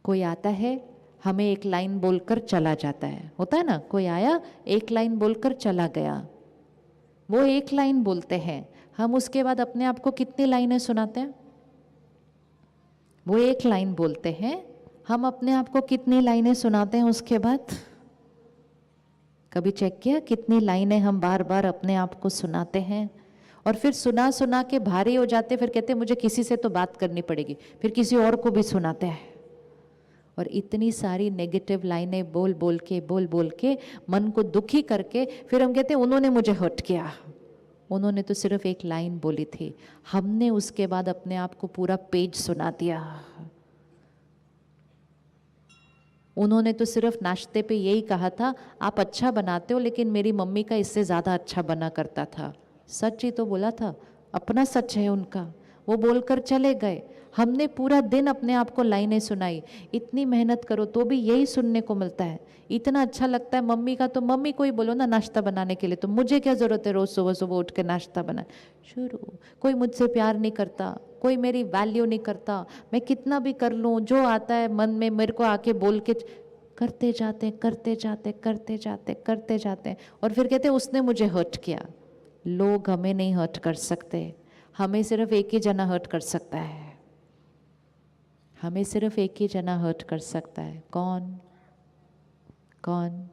कोई आता है, हमें एक लाइन बोलकर चला जाता है, होता है ना, कोई आया एक लाइन बोलकर चला गया, वो एक लाइन बोलते हैं, हम उसके बाद अपने आप को कितनी लाइनें सुनाते हैं? वो एक लाइन बोलते हैं, हम अपने आप को कितनी लाइनें सुनाते हैं उसके बाद? कभी चेक किया कितनी लाइनें हम बार बार अपने आप को सुनाते हैं? और फिर सुना सुना के भारी हो जाते, फिर कहते मुझे किसी से तो बात करनी पड़ेगी, फिर किसी और को भी सुनाते हैं, और इतनी सारी नेगेटिव लाइनें बोल बोल के मन को दुखी करके फिर हम कहते हैं उन्होंने मुझे हर्ट किया। उन्होंने तो सिर्फ एक लाइन बोली थी, हमने उसके बाद अपने आप को पूरा पेज सुना दिया। उन्होंने तो सिर्फ नाश्ते पे यही कहा था, आप अच्छा बनाते हो लेकिन मेरी मम्मी का इससे ज़्यादा अच्छा बना करता था। सच ही तो बोला था, अपना सच है उनका, वो बोलकर चले गए। हमने पूरा दिन अपने आप को लाइनें सुनाई, इतनी मेहनत करो तो भी यही सुनने को मिलता है। इतना अच्छा लगता है मम्मी का, तो मम्मी को ही बोलो ना नाश्ता बनाने के लिए, तो मुझे क्या ज़रूरत है रोज़ सुबह सुबह उठ के नाश्ता बना। शुरू, कोई मुझसे प्यार नहीं करता, कोई मेरी वैल्यू नहीं करता, मैं कितना भी कर लूँ, जो आता है मन में मेरे को आके बोल के करते जाते करते जाते करते जाते करते जाते, और फिर कहते उसने मुझे हर्ट किया। लोग हमें नहीं हर्ट कर सकते, हमें सिर्फ एक ही जना हर्ट कर सकता है, हमें सिर्फ एक ही जना हर्ट कर सकता है। कौन? कौन?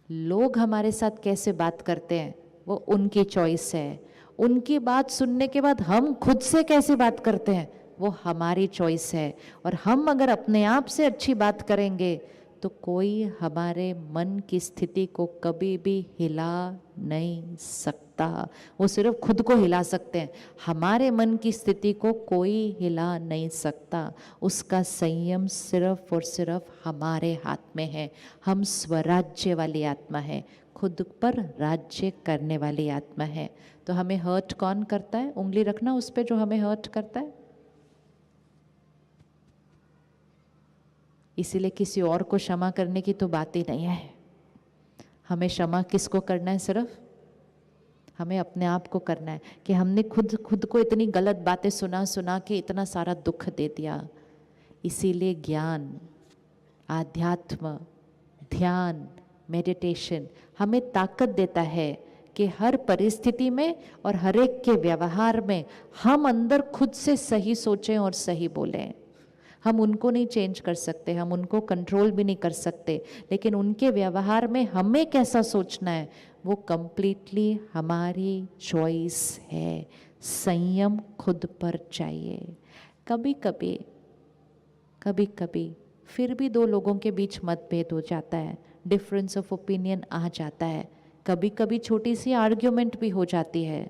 लोग हमारे साथ कैसे बात करते हैं वो उनकी चॉइस है। उनकी बात सुनने के बाद हम खुद से कैसे बात करते हैं वो हमारी चॉइस है। और हम अगर अपने आप से अच्छी बात करेंगे तो कोई हमारे मन की स्थिति को कभी भी हिला नहीं सकता। वो सिर्फ खुद को हिला सकते हैं, हमारे मन की स्थिति को कोई हिला नहीं सकता। उसका संयम सिर्फ और सिर्फ हमारे हाथ में है। हम स्वराज्य वाली आत्मा है, खुद पर राज्य करने वाली आत्मा है। तो हमें हर्ट कौन करता है? उंगली रखना उस पे जो हमें हर्ट करता है। इसीलिए किसी और को क्षमा करने की तो बात ही नहीं है। हमें क्षमा किसको करना है? सिर्फ हमें अपने आप को करना है कि हमने खुद को इतनी गलत बातें सुना सुना के इतना सारा दुख दे दिया। इसीलिए ज्ञान, आध्यात्म, ध्यान, मेडिटेशन हमें ताकत देता है कि हर परिस्थिति में और हर एक के व्यवहार में हम अंदर खुद से सही सोचें और सही बोलें। हम उनको नहीं चेंज कर सकते, हम उनको कंट्रोल भी नहीं कर सकते, लेकिन उनके व्यवहार में हमें कैसा सोचना है वो कंप्लीटली हमारी चॉइस है। संयम खुद पर चाहिए। कभी कभी फिर भी दो लोगों के बीच मतभेद हो जाता है, डिफरेंस ऑफ ओपिनियन आ जाता है, कभी कभी छोटी सी आर्ग्यूमेंट भी हो जाती है।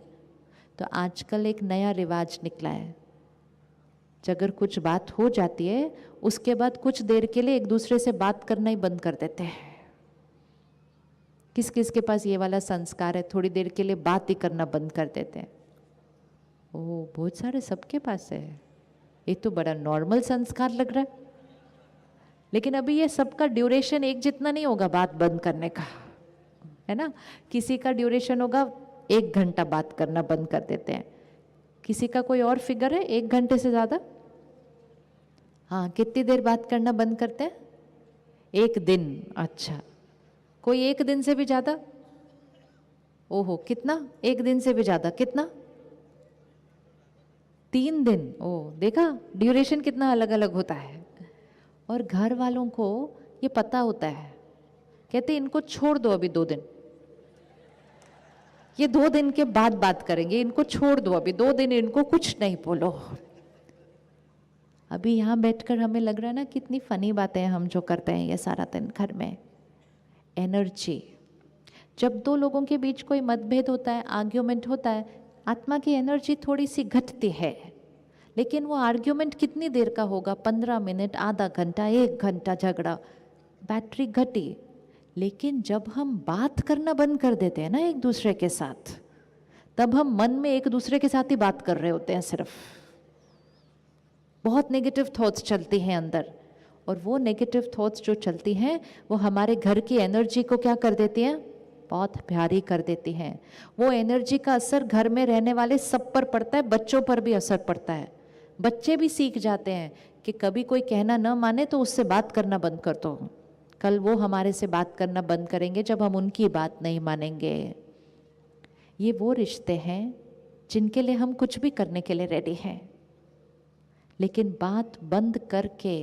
तो आजकल एक नया रिवाज निकला है, अगर कुछ बात हो जाती है उसके बाद कुछ देर के लिए एक दूसरे से बात करना ही बंद कर देते हैं। किस किस के पास ये वाला संस्कार है? थोड़ी देर के लिए बात ही करना बंद कर देते हैं। ओह, बहुत सारे सबके पास है। ये तो बड़ा नॉर्मल संस्कार लग रहा है, लेकिन अभी ये सबका ड्यूरेशन एक जितना नहीं होगा बात बंद करने का, है ना। किसी का ड्यूरेशन होगा 1 घंटा बात करना बंद कर देते हैं, किसी का कोई और फिगर है 1 घंटे से ज़्यादा। हाँ, कितनी देर बात करना बंद करते हैं? 1 दिन। अच्छा, कोई 1 दिन से भी ज़्यादा? ओहो, कितना? 1 दिन से भी ज़्यादा कितना? 3 दिन। ओह, देखा ड्यूरेशन कितना अलग अलग होता है। और घर वालों को ये पता होता है, कहते इनको छोड़ दो अभी 2 दिन, ये 2 दिन के बाद बात करेंगे, इनको छोड़ दो अभी 2 दिन, इनको कुछ नहीं बोलो। अभी यहाँ बैठकर हमें लग रहा है ना कितनी फनी बातें हम जो करते हैं ये सारा दिन घर में। एनर्जी, जब 2 लोगों के बीच कोई मतभेद होता है, आर्ग्यूमेंट होता है, आत्मा की एनर्जी थोड़ी सी घटती है। लेकिन वो आर्ग्यूमेंट कितनी देर का होगा? 15 मिनट, आधा घंटा, 1 घंटा झगड़ा, बैटरी घटी। लेकिन जब हम बात करना बंद कर देते हैं ना एक दूसरे के साथ, तब हम मन में एक दूसरे के साथ ही बात कर रहे होते हैं सिर्फ। बहुत नेगेटिव थॉट्स चलती हैं अंदर, और वो नेगेटिव थॉट्स जो चलती हैं वो हमारे घर की एनर्जी को क्या कर देती हैं? बहुत भारी कर देती हैं। वो एनर्जी का असर घर में रहने वाले सब पर पड़ता है, बच्चों पर भी असर पड़ता है। बच्चे भी सीख जाते हैं कि कभी कोई कहना न माने तो उससे बात करना बंद कर दो। कल वो हमारे से बात करना बंद करेंगे जब हम उनकी बात नहीं मानेंगे। ये वो रिश्ते हैं जिनके लिए हम कुछ भी करने के लिए रेडी हैं, लेकिन बात बंद करके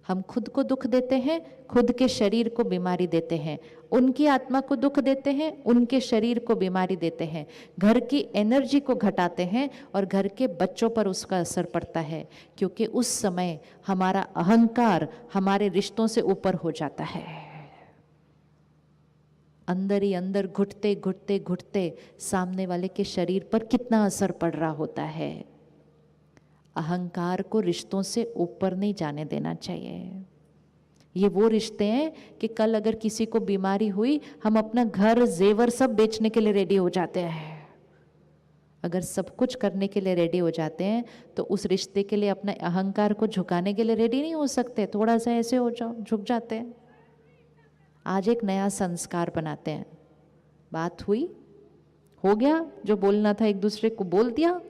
हम खुद को दुख देते हैं, खुद के शरीर को बीमारी देते हैं, उनकी आत्मा को दुख देते हैं, उनके शरीर को बीमारी देते हैं, घर की एनर्जी को घटाते हैं और घर के बच्चों पर उसका असर पड़ता है, क्योंकि उस समय हमारा अहंकार हमारे रिश्तों से ऊपर हो जाता है। अंदर ही अंदर घुटते घुटते घुटते सामने वाले के शरीर पर कितना असर पड़ रहा होता है। अहंकार को रिश्तों से ऊपर नहीं जाने देना चाहिए। ये वो रिश्ते हैं कि कल अगर किसी को बीमारी हुई, हम अपना घर जेवर सब बेचने के लिए रेडी हो जाते हैं। अगर सब कुछ करने के लिए रेडी हो जाते हैं तो उस रिश्ते के लिए अपने अहंकार को झुकाने के लिए रेडी नहीं हो सकते। थोड़ा सा ऐसे हो जाओ, झुक जाते हैं। आज एक नया संस्कार बनाते हैं। बात हुई, हो गया, जो बोलना था एक दूसरे को बोल दिया,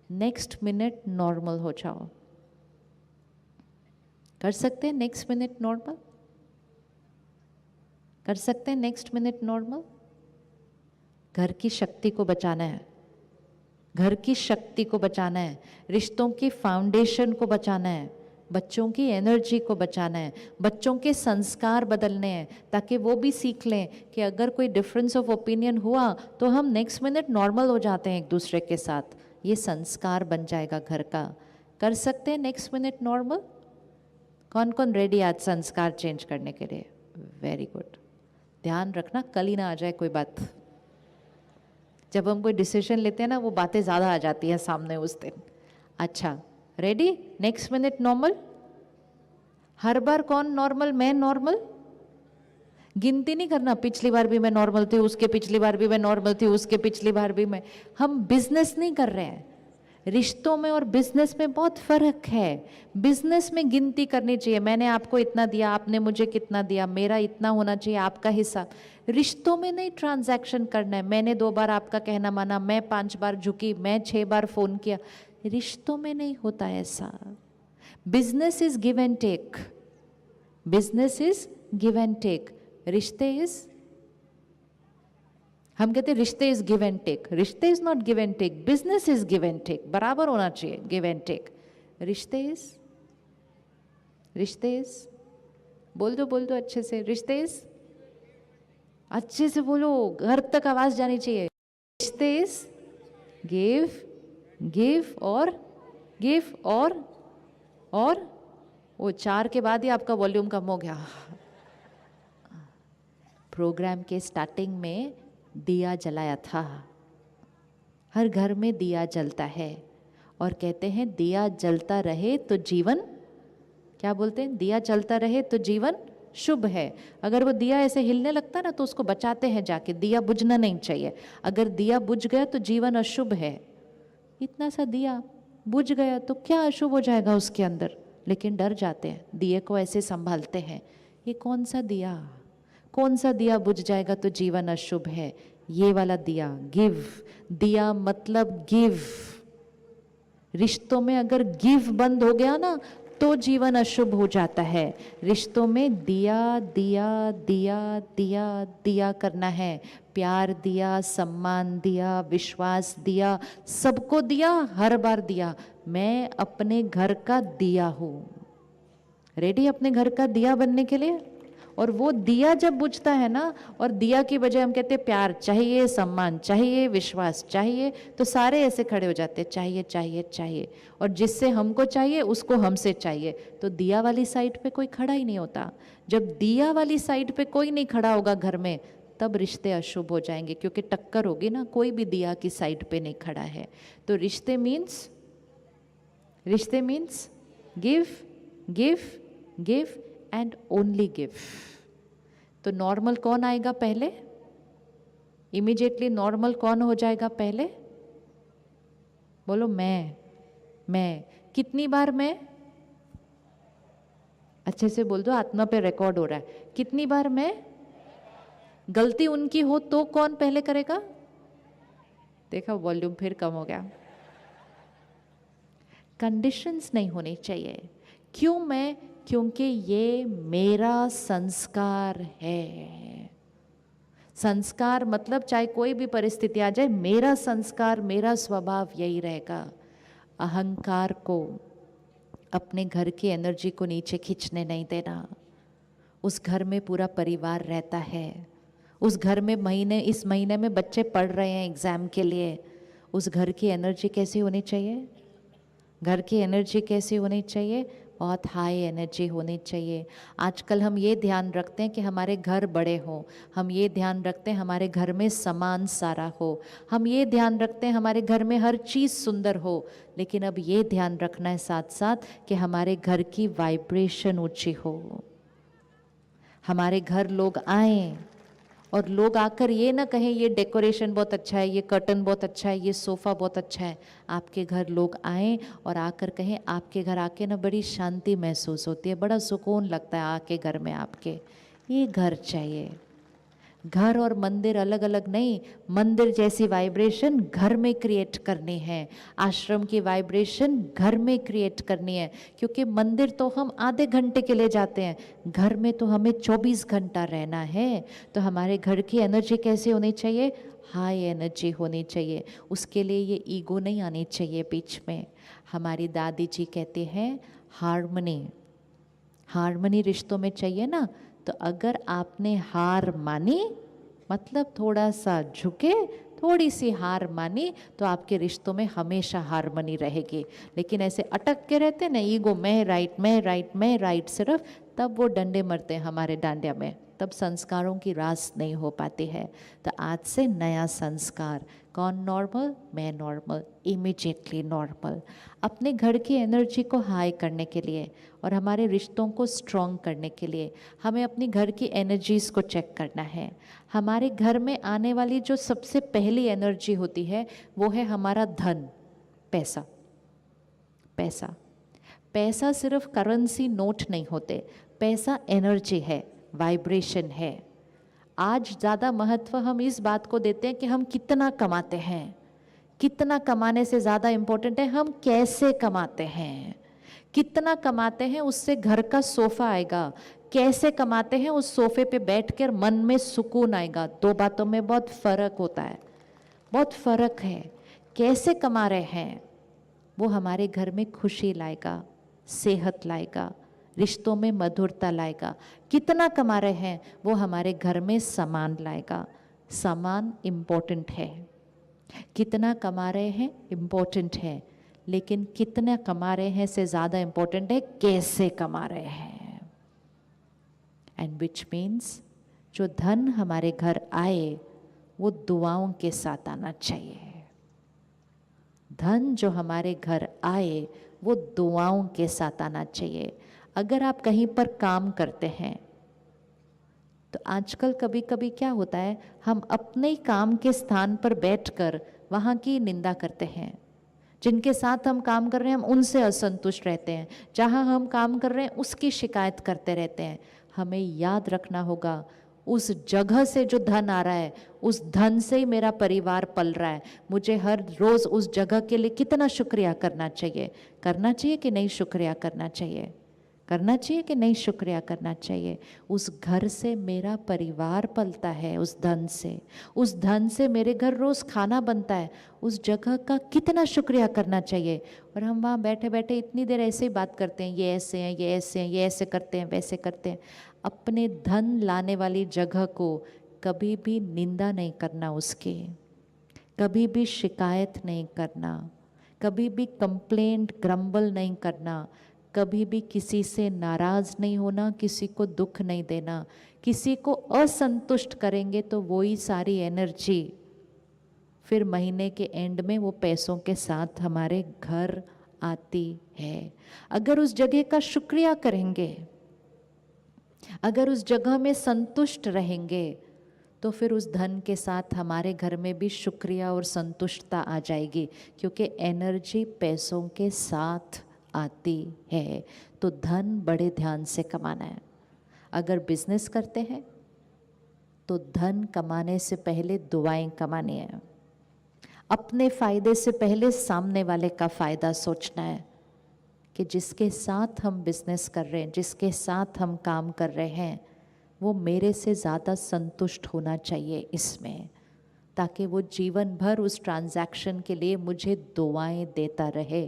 नेक्स्ट मिनट नॉर्मल हो जाओ। कर सकते हैं नेक्स्ट मिनट नॉर्मल? कर सकते हैं नेक्स्ट मिनट नॉर्मल? घर की शक्ति को बचाना है, घर की शक्ति को बचाना है, रिश्तों की फाउंडेशन को बचाना है, बच्चों की एनर्जी को बचाना है, बच्चों के संस्कार बदलने हैं, ताकि वो भी सीख लें कि अगर कोई डिफरेंस ऑफ ओपिनियन हुआ तो हम नेक्स्ट मिनट नॉर्मल हो जाते हैं एक दूसरे के साथ। ये संस्कार बन जाएगा घर का। कर सकते हैं नेक्स्ट मिनट नॉर्मल? कौन कौन रेडी आज संस्कार चेंज करने के लिए? Very good. ध्यान रखना कल ही ना आ जाए कोई बात। जब हम कोई डिसीजन लेते हैं ना, वो बातें ज़्यादा आ जाती हैं सामने उस दिन। अच्छा, रेडी? Next minute normal. हर बार कौन नॉर्मल? मैं नॉर्मल। गिनती नहीं करना, पिछली बार भी मैं नॉर्मल थी, उसके पिछली बार भी मैं नॉर्मल थी, उसके पिछली बार भी मैं। हम बिजनेस नहीं कर रहे हैं। रिश्तों में और बिजनेस में बहुत फर्क है। बिजनेस में गिनती करनी चाहिए, मैंने आपको इतना दिया, आपने मुझे कितना दिया, मेरा इतना होना चाहिए, आपका हिस्सा। रिश्तों में नहीं ट्रांजैक्शन करना है, मैंने 2 बार आपका कहना माना, मैं 5 बार झुकी, मैं 6 बार फोन किया। रिश्तों में नहीं होता ऐसा। Business is give and take, business is give and take. रिश्ते इज, हम कहते हैं रिश्ते इज गिव एंड टेक, रिश्ते is not give and take, business is give and take, बराबर होना चाहिए गिव एंड टेक। रिश्ते इज, रिश्ते इज, बोल दो अच्छे से, रिश्ते इज, अच्छे से बोलो, घर तक आवाज जानी चाहिए। रिश्ते इज गिव, गिव और गिव और वो 4 के बाद ही आपका वॉल्यूम कम हो गया। प्रोग्राम के स्टार्टिंग में दिया जलाया था। हर घर में दिया जलता है और कहते हैं दिया जलता रहे तो जीवन, क्या बोलते हैं? दिया जलता रहे तो जीवन शुभ है। अगर वो दिया ऐसे हिलने लगता है ना तो उसको बचाते हैं जाके, दिया बुझना नहीं चाहिए। अगर दिया बुझ गया तो जीवन अशुभ है। इतना सा दिया बुझ गया तो क्या अशुभ हो जाएगा उसके अंदर, लेकिन डर जाते हैं, दिए को ऐसे संभालते हैं। ये कौन सा दिया, कौन सा दिया बुझ जाएगा तो जीवन अशुभ है? ये वाला दिया, गिव। दिया मतलब गिव। रिश्तों में अगर गिव बंद हो गया ना तो जीवन अशुभ हो जाता है। रिश्तों में दिया दिया दिया दिया दिया करना है। प्यार दिया, सम्मान दिया, विश्वास दिया, सबको दिया, हर बार दिया। मैं अपने घर का दिया हूँ। रेडी अपने घर का दिया बनने के लिए? और वो दिया जब बुझता है ना, और दिया की बजाय हम कहते हैं प्यार चाहिए, सम्मान चाहिए, विश्वास चाहिए, तो सारे ऐसे खड़े हो जाते हैं, चाहिए चाहिए चाहिए। और जिससे हमको चाहिए उसको हमसे चाहिए, तो दिया वाली साइड पे कोई खड़ा ही नहीं होता। जब दिया वाली साइड पे कोई नहीं खड़ा होगा घर में, तब रिश्ते अशुभ हो जाएंगे, क्योंकि टक्कर होगी ना, कोई भी दिया की साइड पे नहीं खड़ा है। तो रिश्ते मीन्स, रिश्ते means give, give, give and only give. तो नॉर्मल कौन आएगा पहले? इमीडिएटली नॉर्मल कौन हो जाएगा पहले? बोलो मैं। कितनी बार मैं? अच्छे से बोल दो, आत्मा पे रिकॉर्ड हो रहा है। कितनी बार मैं? गलती उनकी हो तो कौन पहले करेगा? देखा, वॉल्यूम फिर कम हो गया। कंडीशंस नहीं होनी चाहिए। क्यों मैं? क्योंकि ये मेरा संस्कार है। संस्कार मतलब चाहे कोई भी परिस्थिति आ जाए, मेरा संस्कार, मेरा स्वभाव यही रहेगा। अहंकार को, अपने घर की एनर्जी को नीचे खींचने नहीं देना। उस घर में पूरा परिवार रहता है, उस घर में इस महीने में बच्चे पढ़ रहे हैं एग्ज़ाम के लिए, उस घर की एनर्जी कैसी होनी चाहिए? घर की एनर्जी कैसी होनी चाहिए? बहुत हाई एनर्जी होनी चाहिए। आजकल हम ये ध्यान रखते हैं कि हमारे घर बड़े हों, हम ये ध्यान रखते हैं हमारे घर में सामान सारा हो, हम ये ध्यान रखते हैं हमारे घर में हर चीज़ सुंदर हो, लेकिन अब ये ध्यान रखना है साथ साथ कि हमारे घर की वाइब्रेशन ऊंची हो। हमारे घर लोग आएँ और लोग आकर ये ना कहें ये डेकोरेशन बहुत अच्छा है, ये कर्टन बहुत अच्छा है, ये सोफ़ा बहुत अच्छा है। आपके घर लोग आएँ और आकर कहें, आपके घर आके ना बड़ी शांति महसूस होती है, बड़ा सुकून लगता है आके घर में आपके। ये घर चाहिए। घर और मंदिर अलग अलग नहीं, मंदिर जैसी वाइब्रेशन घर में क्रिएट करनी है, आश्रम की वाइब्रेशन घर में क्रिएट करनी है। क्योंकि मंदिर तो हम आधे घंटे के लिए जाते हैं, घर में तो हमें 24 घंटा रहना है। तो हमारे घर की एनर्जी कैसी होनी चाहिए? हाई एनर्जी होनी चाहिए। उसके लिए ये ईगो नहीं आनी चाहिए बीच में। हमारी दादी जी कहते हैं हार्मनी, हार्मनी रिश्तों में चाहिए ना। तो अगर आपने हार मानी, मतलब थोड़ा सा झुके, थोड़ी सी हार मानी, तो आपके रिश्तों में हमेशा हार्मनी रहेगी। लेकिन ऐसे अटक के रहते ना, ईगो, मैं राइट, मैं राइट, मैं राइट सिर्फ, तब वो डंडे मरते हैं हमारे डांडिया में, तब संस्कारों की रास नहीं हो पाती है। तो आज से नया संस्कार, कौन नॉर्मल? मैं नॉर्मल, इमीडिएटली नॉर्मल। अपने घर की एनर्जी को हाई करने के लिए और हमारे रिश्तों को स्ट्रॉन्ग करने के लिए हमें अपनी घर की एनर्जीज़ को चेक करना है। हमारे घर में आने वाली जो सबसे पहली एनर्जी होती है वो है हमारा धन, पैसा। पैसा, पैसा सिर्फ करेंसी नोट नहीं होते, पैसा एनर्जी है, वाइब्रेशन है। आज ज़्यादा महत्व हम इस बात को देते हैं कि हम कितना कमाते हैं। कितना कमाने से ज़्यादा इम्पोर्टेंट है हम कैसे कमाते हैं। कितना कमाते हैं उससे घर का सोफा आएगा, कैसे कमाते हैं उस सोफे पे बैठकर मन में सुकून आएगा। दो बातों में बहुत फ़र्क होता है, बहुत फ़र्क है। कैसे कमा रहे हैं वो हमारे घर में खुशी लाएगा, सेहत लाएगा, रिश्तों में मधुरता लाएगा। कितना कमा रहे हैं वो हमारे घर में सामान लाएगा। सामान इम्पोर्टेंट है, कितना कमा रहे हैं इम्पोर्टेंट है, लेकिन कितना कमा रहे हैं से ज़्यादा इम्पोर्टेंट है कैसे कमा रहे हैं। एंड विच मीन्स जो धन हमारे घर आए वो दुआओं के साथ आना चाहिए। धन जो हमारे घर आए वो दुआओं के साथ आना चाहिए। अगर आप कहीं पर काम करते हैं तो आजकल कभी कभी क्या होता है, हम अपने ही काम के स्थान पर बैठकर वहाँ की निंदा करते हैं। जिनके साथ हम काम कर रहे हैं हम उनसे असंतुष्ट रहते हैं, जहाँ हम काम कर रहे हैं उसकी शिकायत करते रहते हैं। हमें याद रखना होगा उस जगह से जो धन आ रहा है उस धन से ही मेरा परिवार पल रहा है। मुझे हर रोज़ उस जगह के लिए कितना शुक्रिया करना चाहिए। करना चाहिए कि नहीं शुक्रिया करना चाहिए? करना चाहिए कि नहीं शुक्रिया करना चाहिए? उस घर से मेरा परिवार पलता है, उस धन से मेरे घर रोज़ खाना बनता है, उस जगह का कितना शुक्रिया करना चाहिए। और हम वहाँ बैठे बैठे इतनी देर ऐसे ही बात करते हैं, ये ऐसे हैं, ये ऐसे हैं, ये ऐसे करते हैं, वैसे करते हैं। अपने धन लाने वाली जगह को कभी भी निंदा नहीं करना, उसकी कभी भी शिकायत नहीं करना, कभी भी कंप्लेंट ग्रम्बल नहीं करना, कभी भी किसी से नाराज़ नहीं होना, किसी को दुख नहीं देना। किसी को असंतुष्ट करेंगे तो वही सारी एनर्जी फिर महीने के एंड में वो पैसों के साथ हमारे घर आती है। अगर उस जगह का शुक्रिया करेंगे, अगर उस जगह में संतुष्ट रहेंगे, तो फिर उस धन के साथ हमारे घर में भी शुक्रिया और संतुष्टता आ जाएगी, क्योंकि एनर्जी पैसों के साथ आती है। तो धन बड़े ध्यान से कमाना है। अगर बिजनेस करते हैं तो धन कमाने से पहले दुआएं कमानी है। अपने फायदे से पहले सामने वाले का फायदा सोचना है। कि जिसके साथ हम बिजनेस कर रहे हैं, जिसके साथ हम काम कर रहे हैं, वो मेरे से ज़्यादा संतुष्ट होना चाहिए इसमें, ताकि वो जीवन भर उस ट्रांजैक्शन के लिए मुझे दुआएं देता रहे।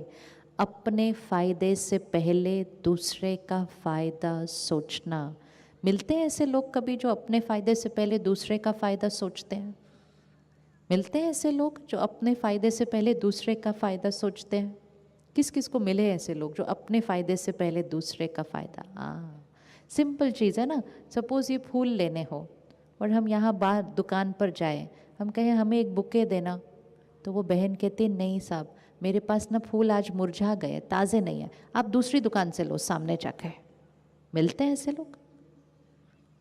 अपने फ़ायदे से पहले दूसरे का फ़ायदा सोचना। मिलते हैं ऐसे लोग कभी जो अपने फ़ायदे से पहले दूसरे का फ़ायदा सोचते हैं? मिलते हैं ऐसे लोग जो अपने फ़ायदे से पहले दूसरे का फ़ायदा सोचते हैं? किस किस को मिले ऐसे लोग जो अपने फ़ायदे से पहले दूसरे का फ़ायदा? सिंपल चीज़ है ना। सपोज़ ये फूल लेने हो और हम यहाँ बाहर दुकान पर जाएं, हम कहें हमें एक बुके देना, तो वो बहन कहती नहीं साहब, मेरे पास ना फूल आज मुरझा गए, ताज़े नहीं है, आप दूसरी दुकान से लो सामने जाके। मिलते हैं ऐसे लोग?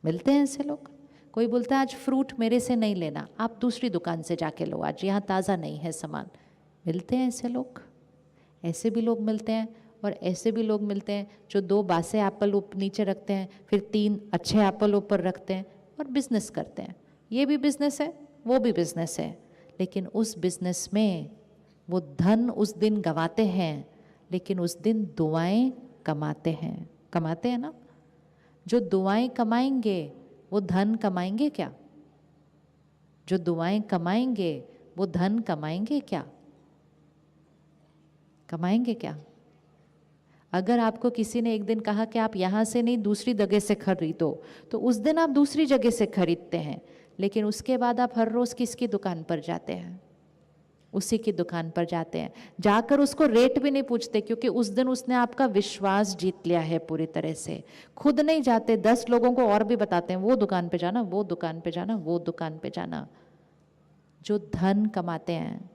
मिलते हैं ऐसे लोग? कोई बोलता है आज फ्रूट मेरे से नहीं लेना, आप दूसरी दुकान से जाके लो, आज यहाँ ताज़ा नहीं है सामान। मिलते हैं ऐसे लोग? ऐसे भी लोग मिलते हैं। और ऐसे भी लोग मिलते हैं जो 2 बासे एप्पल नीचे रखते हैं, फिर 3 अच्छे एप्पल ऊपर रखते हैं और बिजनेस करते हैं। ये भी बिजनेस है, वो भी बिजनेस है, लेकिन उस बिजनेस में वो धन उस दिन गंवाते हैं, लेकिन उस दिन दुआएं कमाते हैं। कमाते हैं ना? जो दुआएं कमाएंगे वो धन कमाएंगे क्या? जो दुआएं कमाएंगे वो धन कमाएंगे क्या? कमाएंगे क्या? अगर आपको किसी ने एक दिन कहा कि आप यहाँ से नहीं दूसरी जगह से खरीदो, तो उस दिन आप दूसरी जगह से खरीदते हैं, लेकिन उसके बाद आप हर रोज़ किसकी दुकान पर जाते हैं? उसी की दुकान पर जाते हैं। जाकर उसको रेट भी नहीं पूछते, क्योंकि उस दिन उसने आपका विश्वास जीत लिया है पूरी तरह से। खुद नहीं जाते, 10 लोगों को और भी बताते हैं वो दुकान पे जाना, वो दुकान पे जाना, वो दुकान पे जाना। जो धन कमाते हैं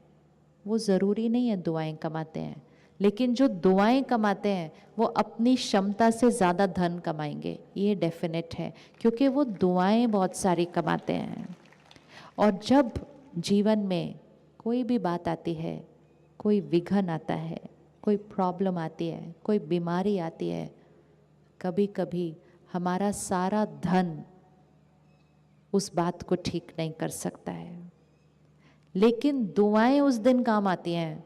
वो ज़रूरी नहीं है दुआएं कमाते हैं, लेकिन जो दुआएं कमाते हैं वो अपनी क्षमता से ज़्यादा धन कमाएंगे, ये डेफिनेट है, क्योंकि वो दुआएं बहुत सारी कमाते हैं। और जब जीवन में कोई भी बात आती है, कोई विघन आता है, कोई प्रॉब्लम आती है, कोई बीमारी आती है, कभी कभी हमारा सारा धन उस बात को ठीक नहीं कर सकता है, लेकिन दुआएं उस दिन काम आती हैं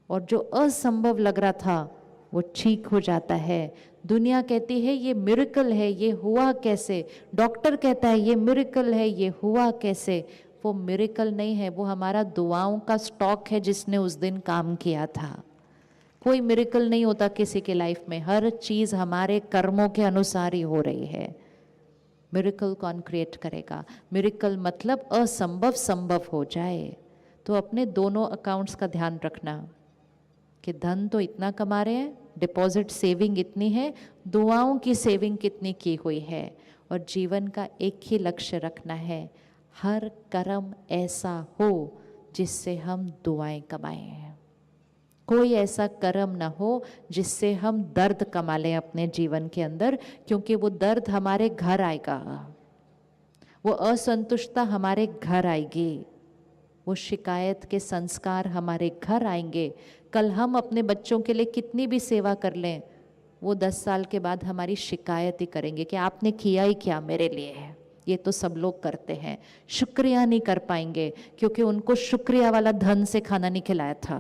और जो असंभव लग रहा था वो ठीक हो जाता है। दुनिया कहती है ये मिरेकल है, ये हुआ कैसे? डॉक्टर कहता है ये मिरेकल है, ये हुआ कैसे? वो मिरेकल नहीं है, वो हमारा दुआओं का स्टॉक है जिसने उस दिन काम किया था। कोई मिरेकल नहीं होता किसी के लाइफ में, हर चीज़ हमारे कर्मों के अनुसार ही हो रही है। मिरेकल कौन क्रिएट करेगा? मिरेकल मतलब असंभव संभव हो जाए। तो अपने दोनों अकाउंट्स का ध्यान रखना कि धन तो इतना कमा रहे हैं, डिपॉजिट सेविंग इतनी है, दुआओं की सेविंग कितनी की हुई है, और जीवन का एक ही लक्ष्य रखना है, हर कर्म ऐसा हो जिससे हम दुआएं कमाएं। कोई ऐसा कर्म ना हो जिससे हम दर्द कमा लें अपने जीवन के अंदर, क्योंकि वो दर्द हमारे घर आएगा, वो असंतुष्टता हमारे घर आएगी, वो शिकायत के संस्कार हमारे घर आएंगे। कल हम अपने बच्चों के लिए कितनी भी सेवा कर लें, वो 10 साल के बाद हमारी शिकायत ही करेंगे कि आपने किया ही क्या मेरे लिए। ये तो सब लोग करते हैं, शुक्रिया नहीं कर पाएंगे क्योंकि उनको शुक्रिया वाला धन से खाना नहीं खिलाया था।